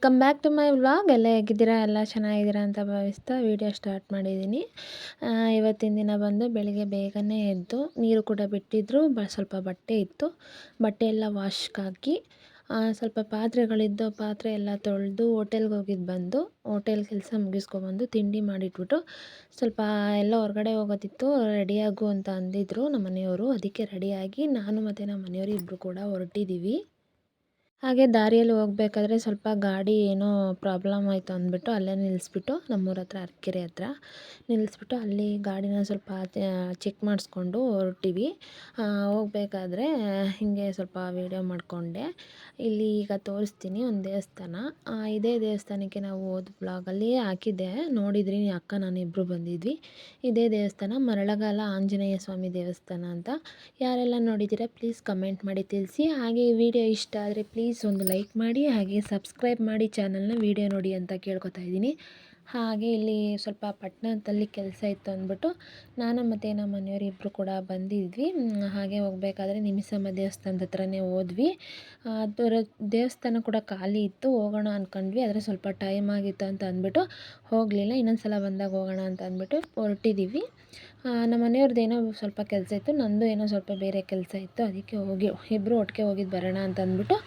Welcome back to my vlog. ಎಲ್ಲ ಹೇಗಿದ್ದೀರಾ? ಎಲ್ಲ ಚೆನ್ನಾಗಿದ್ದೀರಾ ಅಂತ ಭಾವಿಸ್ತಾ ವಿಡಿಯೋ ಸ್ಟಾರ್ಟ್ ಮಾಡಿದ್ದೀನಿ. ಇವತ್ತಿನ ದಿನ ಬಂದು ಬೆಳಿಗ್ಗೆ ಬೇಗನೆ ಎದ್ದು ನೀರು ಕೂಡ ಬಿಟ್ಟಿದ್ರು, ಸ್ವಲ್ಪ ಬಟ್ಟೆ ಇತ್ತು, ಬಟ್ಟೆ ಎಲ್ಲ ವಾಶ್ಗೆ ಹಾಕಿ ಸ್ವಲ್ಪ ಪಾತ್ರೆಗಳಿದ್ದು ಪಾತ್ರೆ ಎಲ್ಲ ತೊಳೆದು ಹೋಟೆಲ್ಗೆ ಹೋಗಿದ್ದು ಬಂದು ಹೋಟೆಲ್ ಕೆಲಸ ಮುಗಿಸ್ಕೊಬಂದು ತಿಂಡಿ ಮಾಡಿಟ್ಬಿಟ್ಟು ಸ್ವಲ್ಪ ಎಲ್ಲ ಹೊರಗಡೆ ಹೋಗೋದಿತ್ತು, ರೆಡಿಯಾಗು ಅಂತ ಅಂದಿದ್ರು ನಮ್ಮ ಮನೆಯವರು. ಅದಕ್ಕೆ ರೆಡಿಯಾಗಿ ನಾನು ಮತ್ತು ನಮ್ಮ ಮನೆಯವರು ಇಬ್ಬರು ಕೂಡ ಹೊರಟಿದ್ದೀವಿ. ಹಾಗೆ ದಾರಿಯಲ್ಲಿ ಹೋಗಬೇಕಾದ್ರೆ ಸ್ವಲ್ಪ ಗಾಡಿ ಏನೋ ಪ್ರಾಬ್ಲಮ್ ಆಯಿತು ಅಂದ್ಬಿಟ್ಟು ಅಲ್ಲೇ ನಿಲ್ಲಿಸ್ಬಿಟ್ಟು ನಮ್ಮೂರ ಹತ್ರ ಅರಕೆರೆ ಹತ್ರ ನಿಲ್ಲಿಸ್ಬಿಟ್ಟು ಅಲ್ಲಿ ಗಾಡಿನ ಸ್ವಲ್ಪ ಚೆಕ್ ಮಾಡಿಸ್ಕೊಂಡು ಹೊರಟಿವಿ. ಹೋಗಬೇಕಾದ್ರೆ ಹೀಗೆ ಸ್ವಲ್ಪ ವೀಡಿಯೋ ಮಾಡಿಕೊಂಡೆ. ಇಲ್ಲಿ ಈಗ ತೋರಿಸ್ತೀನಿ ಒಂದು ದೇವಸ್ಥಾನ. ಇದೇ ದೇವಸ್ಥಾನಕ್ಕೆ ನಾವು ಹೋದ ಬ್ಲಾಗಲ್ಲಿ ಹಾಕಿದ್ದೆ, ನೋಡಿದ್ರಿ ಅಕ್ಕ ನಾನು ಇಬ್ಬರು ಬಂದಿದ್ವಿ. ಇದೇ ದೇವಸ್ಥಾನ ಮರಳಗಾಲ ಆಂಜನೇಯ ಸ್ವಾಮಿ ದೇವಸ್ಥಾನ ಅಂತ. ಯಾರೆಲ್ಲ ನೋಡಿದ್ದೀರಾ ಪ್ಲೀಸ್ ಕಮೆಂಟ್ ಮಾಡಿ ತಿಳಿಸಿ. ಹಾಗೆ ಈ ವಿಡಿಯೋ ಇಷ್ಟ ಆದರೆ ಪ್ಲೀಸ್ ಒಂದು ಲೈಕ್ ಮಾಡಿ, ಹಾಗೆ ಸಬ್ಸ್ಕ್ರೈಬ್ ಮಾಡಿ ಚಾನಲ್ನ, ವಿಡಿಯೋ ನೋಡಿ ಅಂತ ಕೇಳ್ಕೊತಾ ಇದ್ದೀನಿ. ಹಾಗೆ ಇಲ್ಲಿ ಸ್ವಲ್ಪ ಪಟ್ಟಣದಲ್ಲಿ ಕೆಲಸ ಇತ್ತು ಅಂದ್ಬಿಟ್ಟು ನಾನು ಮತ್ತು ನಮ್ಮ ಮನೆಯವರು ಇಬ್ಬರು ಕೂಡ ಬಂದಿದ್ವಿ. ಹಾಗೆ ಹೋಗಬೇಕಾದ್ರೆ ನಿಮಿಷಮ್ಮ ದೇವಸ್ಥಾನದ ಹತ್ರನೇ ಹೋದ್ವಿ. ಅದರ ದೇವಸ್ಥಾನ ಕೂಡ ಖಾಲಿ ಇತ್ತು, ಹೋಗೋಣ ಅಂದ್ಕೊಂಡ್ವಿ, ಆದರೆ ಸ್ವಲ್ಪ ಟೈಮ್ ಆಗಿತ್ತು ಅಂತ ಅಂದ್ಬಿಟ್ಟು ಹೋಗಲಿಲ್ಲ. ಇನ್ನೊಂದು ಸಲ ಬಂದಾಗ ಹೋಗೋಣ ಅಂತ ಅಂದ್ಬಿಟ್ಟು ಹೊರಟಿದ್ದೀವಿ. ನಮ್ಮ ಮನೆಯವ್ರದ್ದು ಏನೋ ಸ್ವಲ್ಪ ಕೆಲಸ ಇತ್ತು, ನಂದು ಏನೋ ಸ್ವಲ್ಪ ಬೇರೆ ಕೆಲಸ ಇತ್ತು, ಅದಕ್ಕೆ ಇಬ್ಬರು ಒಟ್ಟಿಗೆ ಹೋಗಿದ್ದು ಬರೋಣ ಅಂತ ಅಂದ್ಬಿಟ್ಟು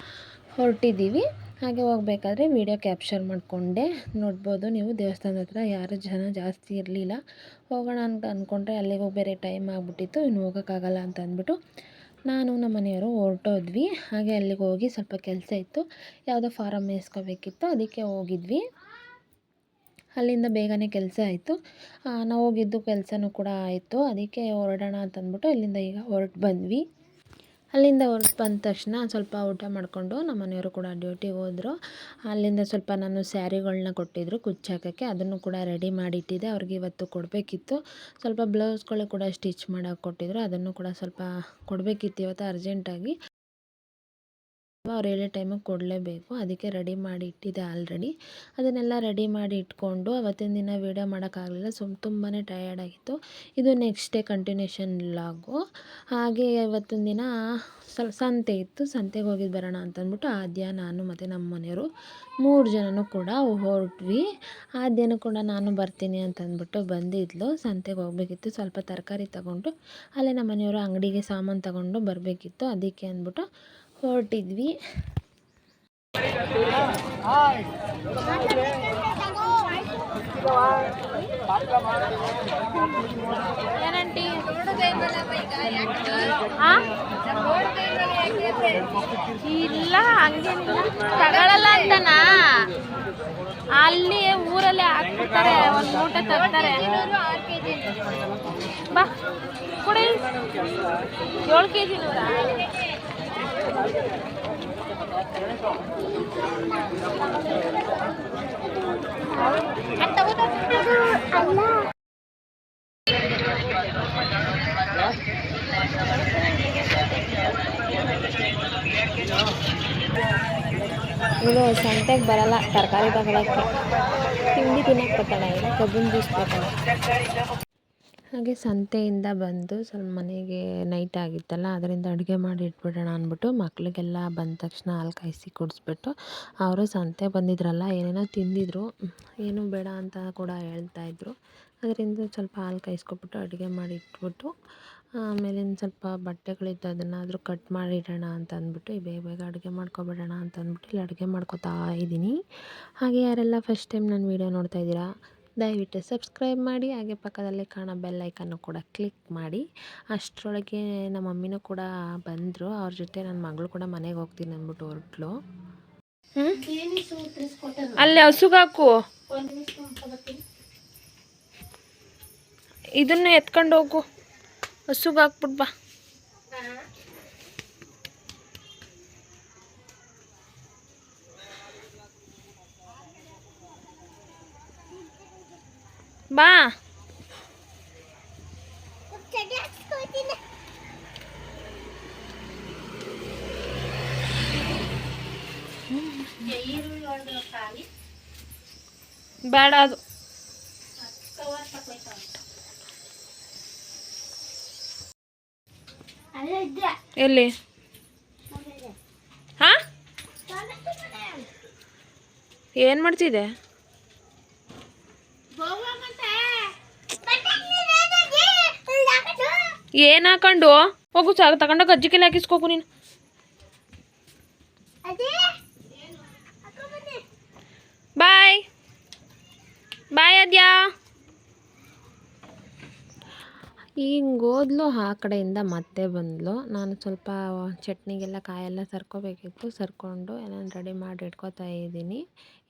ಹೊರಟಿದ್ದೀವಿ. ಹಾಗೆ ಹೋಗಬೇಕಾದ್ರೆ ವಿಡಿಯೋ ಕ್ಯಾಪ್ಚರ್ ಮಾಡಿಕೊಂಡೆ. ನೋಡ್ಬೋದು ನೀವು ದೇವಸ್ಥಾನದ ಹತ್ರ ಯಾರು ಜನ ಜಾಸ್ತಿ ಇರಲಿಲ್ಲ. ಹೋಗೋಣ ಅಂತ ಅಂದ್ಕೊಂಡ್ರೆ ಅಲ್ಲಿಗೆ ಬೇರೆ ಟೈಮ್ ಆಗಿಬಿಟ್ಟಿತ್ತು, ಇನ್ನು ಹೋಗೋಕ್ಕಾಗಲ್ಲ ಅಂತ ಅಂದ್ಬಿಟ್ಟು ನಾನು ನಮ್ಮ ಮನೆಯವರು ಹೊರಟೋದ್ವಿ. ಹಾಗೆ ಅಲ್ಲಿಗೆ ಹೋಗಿ ಸ್ವಲ್ಪ ಕೆಲಸ ಇತ್ತು, ಯಾವುದೋ ಫಾರಮ್ ಮೇಯಿಸ್ಕೋಬೇಕಿತ್ತು, ಅದಕ್ಕೆ ಹೋಗಿದ್ವಿ. ಅಲ್ಲಿಂದ ಬೇಗನೆ ಕೆಲಸ ಆಯಿತು, ನಾವು ಹೋಗಿದ್ದು ಕೆಲಸನೂ ಕೂಡ ಆಯಿತು. ಅದಕ್ಕೆ ಹೊರಡೋಣ ಅಂತಂದ್ಬಿಟ್ಟು ಅಲ್ಲಿಂದ ಈಗ ಹೊರಟು ಬಂದ್ವಿ. ಅಲ್ಲಿಂದ ಹೊರಟು ಬಂದ ತಕ್ಷಣ ಸ್ವಲ್ಪ ಊಟ ಮಾಡಿಕೊಂಡು ನಮ್ಮ ಮನೆಯವರು ಕೂಡ ಡ್ಯೂಟಿಗೆ ಹೋದರು. ಅಲ್ಲಿಂದ ಸ್ವಲ್ಪ ನಾನು ಸ್ಯಾರಿಗಳನ್ನ ಕೊಟ್ಟಿದ್ದರು ಕುಚ್ಚಾಕೋಕ್ಕೆ, ಅದನ್ನು ಕೂಡ ರೆಡಿ ಮಾಡಿಟ್ಟಿದ್ದೆ. ಅವ್ರಿಗೆ ಇವತ್ತು ಕೊಡಬೇಕಿತ್ತು. ಸ್ವಲ್ಪ ಬ್ಲೌಸ್ಗಳು ಕೂಡ ಸ್ಟಿಚ್ ಮಾಡೋಕೆ ಕೊಟ್ಟಿದ್ದರು, ಅದನ್ನು ಕೂಡ ಸ್ವಲ್ಪ ಕೊಡಬೇಕಿತ್ತು ಇವತ್ತು ಅರ್ಜೆಂಟಾಗಿ. ಅವ್ರು ಹೇಳೋ ಟೈಮಿಗೆ ಕೊಡಲೇಬೇಕು, ಅದಕ್ಕೆ ರೆಡಿ ಮಾಡಿ ಇಟ್ಟಿದ್ದೆ ಆಲ್ರೆಡಿ. ಅದನ್ನೆಲ್ಲ ರೆಡಿ ಮಾಡಿ ಇಟ್ಕೊಂಡು ಅವತ್ತಿನ ದಿನ ವೀಡಿಯೋ ಮಾಡೋಕ್ಕಾಗಲಿಲ್ಲ, ತುಂಬಾ ಟಯರ್ಡ್ ಆಗಿತ್ತು. ಇದು ನೆಕ್ಸ್ಟ್ ಡೇ ಕಂಟಿನ್ಯೂಷನ್ ವ್ಲಾಗು. ಹಾಗೆ ಇವತ್ತಿನ ದಿನ ಸಂತೆ ಇತ್ತು, ಸಂತೆಗೆ ಹೋಗಿದ್ದು ಬರೋಣ ಅಂತಂದ್ಬಿಟ್ಟು ಆದ್ಯ, ನಾನು ಮತ್ತು ನಮ್ಮ ಮನೆಯವರು 3 ಜನನೂ ಕೂಡ ಹೊರಟ್ವಿ. ಆದ್ಯನೂ ಕೂಡ ನಾನು ಬರ್ತೀನಿ ಅಂತಂದ್ಬಿಟ್ಟು ಬಂದಿದ್ಲು. ಸಂತೆಗೆ ಹೋಗಬೇಕಿತ್ತು, ಸ್ವಲ್ಪ ತರಕಾರಿ ತಗೊಂಡು ಅಲ್ಲೇ ನಮ್ಮ ಮನೆಯವರು ಅಂಗಡಿಗೆ ಸಾಮಾನು ತಗೊಂಡು ಬರಬೇಕಿತ್ತು, ಅದಕ್ಕೆ ಅಂದ್ಬಿಟ್ಟು ಹೊರಟಿದ್ವಿ. ಇಲ್ಲ ಹಂಗೇನಿಲ್ಲ, ತಗೊಳಲ್ಲ ಅಂತನಾ, ಅಲ್ಲಿ ಊರಲ್ಲೇ ಹಾಕ್ಬಿಡ್ತಾರೆ, ಒಂದು ಮೂಟೆ ತರ್ತಾರೆ. ಬಾ ಕೊಡಿ, 7 kg ನೂರ. ಇವಳು ಸಂತೆಗೆ ಬರಲ್ಲ ತರಕಾರಿ ತಗೊಳಕ್ಕೆ, ತಿಂಡಿ ತಿನ್ನಕ್ಕೆ ಬರ್ತಾಳೆ, ಇಲ್ಲ ಕಬ್ಬಿನ ಜ್ಯೂಸ್ ಬರ್ತಾಳೆ. ಹಾಗೆ ಸಂತೆಯಿಂದ ಬಂದು ಸ್ವಲ್ಪ ಮನೆಗೆ ನೈಟ್ ಆಗಿತ್ತಲ್ಲ, ಅದರಿಂದ ಅಡುಗೆ ಮಾಡಿ ಇಟ್ಬಿಡೋಣ ಅಂದ್ಬಿಟ್ಟು ಮಕ್ಕಳಿಗೆಲ್ಲ ಬಂದ ತಕ್ಷಣ ಹಾಲು ಕಾಯಿಸಿ ಕುಡಿಸ್ಬಿಟ್ಟು, ಅವರು ಸಂತೆ ಬಂದಿದ್ರಲ್ಲ ಏನೇನೋ ತಿಂದಿದ್ರು, ಏನೂ ಬೇಡ ಅಂತ ಕೂಡ ಹೇಳ್ತಾಯಿದ್ರು. ಅದರಿಂದ ಸ್ವಲ್ಪ ಹಾಲು ಕಾಯಿಸ್ಕೊಬಿಟ್ಟು ಅಡುಗೆ ಮಾಡಿ ಇಟ್ಬಿಟ್ಟು ಆಮೇಲಿಂದ ಸ್ವಲ್ಪ ಬಟ್ಟೆಗಳಿತ್ತು, ಅದನ್ನಾದರೂ ಕಟ್ ಮಾಡಿ ಇಡೋಣ ಅಂತ ಅಂದ್ಬಿಟ್ಟು ಬೇಗ ಬೇಗ ಅಡುಗೆ ಮಾಡ್ಕೊಬಿಡೋಣ ಅಂತ ಅಂದ್ಬಿಟ್ಟು ಇಲ್ಲಿ ಅಡುಗೆ ಮಾಡ್ಕೊತಾ ಇದ್ದೀನಿ. ಹಾಗೆ ಯಾರೆಲ್ಲ ಫಸ್ಟ್ ಟೈಮ್ ನನ್ನ ವೀಡಿಯೋ ನೋಡ್ತಾ ಇದ್ದೀರಾ ದಯವಿಟ್ಟು ಸಬ್ಸ್ಕ್ರೈಬ್ ಮಾಡಿ, ಹಾಗೆ ಪಕ್ಕದಲ್ಲಿ ಕಾಣೋ ಬೆಲ್ ಐಕನ್ನು ಕೂಡ ಕ್ಲಿಕ್ ಮಾಡಿ. ಅಷ್ಟರೊಳಗೆ ನಮ್ಮ ಮಮ್ಮಿನೂ ಕೂಡ ಬಂದರು, ಅವ್ರ ಜೊತೆ ನನ್ನ ಮಗಳು ಕೂಡ ಮನೆಗೆ ಹೋಗ್ತೀನಿ ಅಂದ್ಬಿಟ್ಟು ಹೊರಟ್ಲು. ಅಲ್ಲಿ ಹಸುಗಾಕು, ಇದನ್ನು ಎತ್ಕೊಂಡು ಹೋಗು, ಹಸುಗೆ ಹಾಕ್ಬಿಟ್ಟು ಬಾ. ಬಾ ಬೇಡ ಅದು ಎಲ್ಲಿ ಹಾ ಏನು ಮಾಡ್ತಿದ್ದೆ? ಏನು ಹಾಕೊಂಡು ಹೋಗು ತಗೊಂಡೋಗಿ ಅಜ್ಜಿ ಕೈಲಿ ಹಾಕಿಸ್ಕೋಕು ನೀನು. ಬಾಯ್ ಬಾಯ್ ಅದ್ಯಾ. ಹಿಂಗೆ ಹೋದ್ಲು, ಆ ಕಡೆಯಿಂದ ಮತ್ತೆ ಬಂದಳು. ನಾನು ಸ್ವಲ್ಪ ಚಟ್ನಿಗೆಲ್ಲ ಕಾಯೆಲ್ಲ ಸರ್ಕೋಬೇಕಿತ್ತು, ಸರ್ಕೊಂಡು ಎಲ್ಲ ರೆಡಿ ಮಾಡಿ ಇಟ್ಕೋತಾ ಇದ್ದೀನಿ.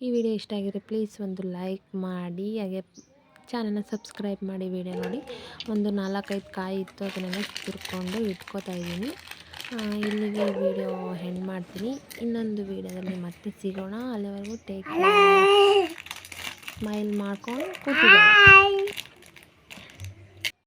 ಈ ವಿಡಿಯೋ ಇಷ್ಟ ಆಗಿದ್ರೆ ಪ್ಲೀಸ್ ಒಂದು ಲೈಕ್ ಮಾಡಿ, ಹಾಗೆ ಚಾನಲ್ನ ಸಬ್ಸ್ಕ್ರೈಬ್ ಮಾಡಿ. ವಿಡಿಯೋ ನೋಡಿ, ಒಂದು 4-5 ಕಾಯಿ ಇತ್ತು, ಅದನ್ನೆಲ್ಲ ತುರ್ಕೊಂಡು ಇಟ್ಕೋತಾ ಇದ್ದೀನಿ. ಇಲ್ಲಿಗೆ ವಿಡಿಯೋ ಎಂಡ್ ಮಾಡ್ತೀನಿ. ಇನ್ನೊಂದು ವಿಡಿಯೋದಲ್ಲಿ ಮತ್ತೆ ಸಿಗೋಣ. ಅಲ್ಲಿವರೆಗೂ ಟೇಕ್ ಕೇರ್. ಸ್ಮೈಲ್ ಮಾಡ್ಕೊಂಡು ಕೂತಿದ್ದಾರೆ.